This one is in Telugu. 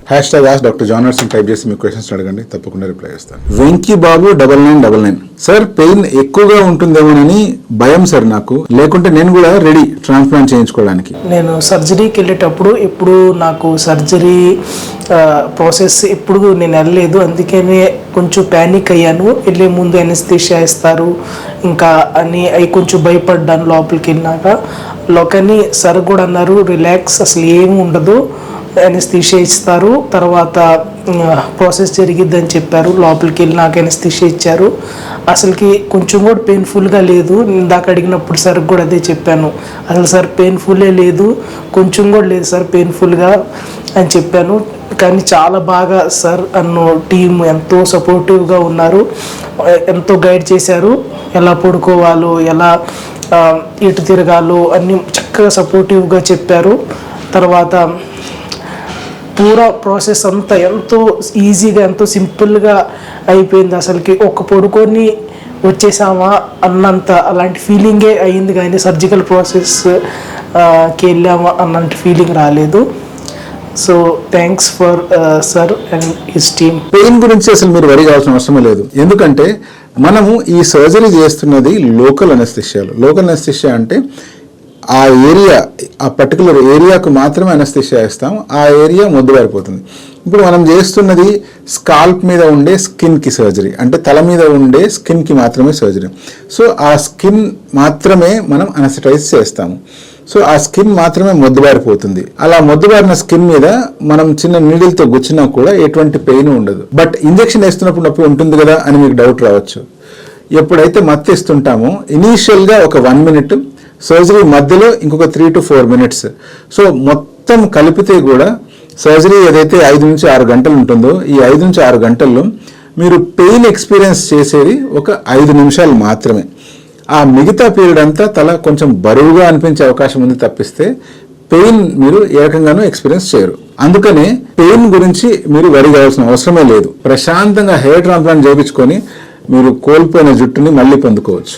డాక్టర్ జాన్ నర్సింగ్ టైప్ చేసి మీ క్వశ్చన్స్ అడగండి, తప్పకుండా రిప్లై చేస్తాను. వెంకీ బాబు 9999 సార్, పెయిన్ ఎక్కువగా ఉంటుందేమోనని భయం సార్ నాకు, లేకుంటే నేను కూడా రెడీ ట్రాన్స్ప్లాంట్ చేయించుకోవడానికి. నేను సర్జరీకి వెళ్ళేటప్పుడు ఇప్పుడు నాకు సర్జరీ ప్రాసెస్ ఎప్పుడు నేను వెళ్ళలేదు, అందుకనే కొంచెం ప్యానిక్ అయ్యాను. వెళ్ళే ముందు ఎనస్థీషియా ఇస్తారు ఇంకా అని అవి కొంచెం భయపడ్డాను లోపలికి వెళ్ళినాక. కానీ సార్ కూడా అన్నారు రిలాక్స్, అసలు ఏమి ఉండదు, ఎనస్థీషియా ఇస్తారు, తర్వాత ప్రాసెస్ జరిగిద్దని చెప్పారు. లోపలికి వెళ్ళి నాకు ఎనస్థీషియా ఇచ్చారు. అసలుకి కొంచెం కూడా పెయిన్ఫుల్గా లేదు. ఇందాక అడిగినప్పుడు సార్ కూడా అదే చెప్పాను, అసలు సార్ పెయిన్ఫుల్లే లేదు, కొంచెం కూడా లేదు సార్ పెయిన్ఫుల్గా అని చెప్పాను. కానీ చాలా బాగా సార్ అన్న టీం ఎంతో సపోర్టివ్గా ఉన్నారు, ఎంతో గైడ్ చేశారు, ఎలా పడుకోవాలో ఎలా ఎటు తిరగాలో అన్నీ చక్కగా సపోర్టివ్గా చెప్పారు. తర్వాత పూరా ప్రాసెస్ అంతా ఎంతో ఈజీగా ఎంతో సింపుల్గా అయిపోయింది. అసలుకి ఒక పడుకొని వచ్చేసామా అన్నంత అలాంటి ఫీలింగే అయ్యింది, కానీ సర్జికల్ ప్రాసెస్కి వెళ్ళామా అన్నంత ఫీలింగ్ రాలేదు. So thanks for sir and his team. Pain గురించి అసలు మీరు వరి కావాల్సిన అవసరం లేదు, ఎందుకంటే మనము ఈ సర్జరీ చేస్తున్నది లోకల్ అనస్థిషియాలో. లోకల్ అనస్థిషియా అంటే ఆ ఏరియా, ఆ పర్టికులర్ ఏరియాకు మాత్రమే అనస్థిషియా ఇస్తాం, ఆ ఏరియా మొద్దుబారిపోతుంది. ఇప్పుడు మనం చేస్తున్నది స్కాల్ప్ మీద ఉండే స్కిన్కి సర్జరీ, అంటే తల మీద ఉండే స్కిన్కి మాత్రమే సర్జరీ. సో ఆ స్కిన్ మాత్రమే మనం అనస్థటైజ్ చేస్తాము. సో ఆ స్కిన్ మాత్రమే మొద్దుబారిపోతుంది. అలా మొద్దుబారిన స్కిన్ మీద మనం చిన్న నీడిల్తో గుచ్చినా కూడా ఎటువంటి పెయిన్ ఉండదు. బట్ ఇంజెక్షన్ వేస్తున్నప్పుడు నొప్పి ఉంటుంది కదా అని మీకు డౌట్ రావచ్చు. ఎప్పుడైతే మత్తు ఇస్తుంటామో ఇనీషియల్గా ఒక 1 minute, సర్జరీ మధ్యలో ఇంకొక 3 to 4 minutes. సో మొత్తం కలిపితే కూడా సర్జరీ ఏదైతే 5 నుంచి 6 గంటలు ఉంటుందో, ఈ 5 నుంచి 6 గంటల్లో మీరు పెయిన్ ఎక్స్పీరియన్స్ చేసేది ఒక 5 నిమిషాలు మాత్రమే. ఆ మిగతా పీరియడ్ అంతా తల కొంచెం బరువుగా అనిపించే అవకాశం ఉంది తప్పిస్తే పెయిన్ మీరు ఏ రకంగానూ ఎక్స్పీరియన్స్ చేయరు. అందుకనే పెయిన్ గురించి మీరు వరి కావాల్సిన అవసరమే లేదు. ప్రశాంతంగా హెయిర్ ట్రాన్స్ప్లాంట్ చేయించుకొని మీరు కోల్పోయిన జుట్టుని మళ్ళీ పొందుకోవచ్చు.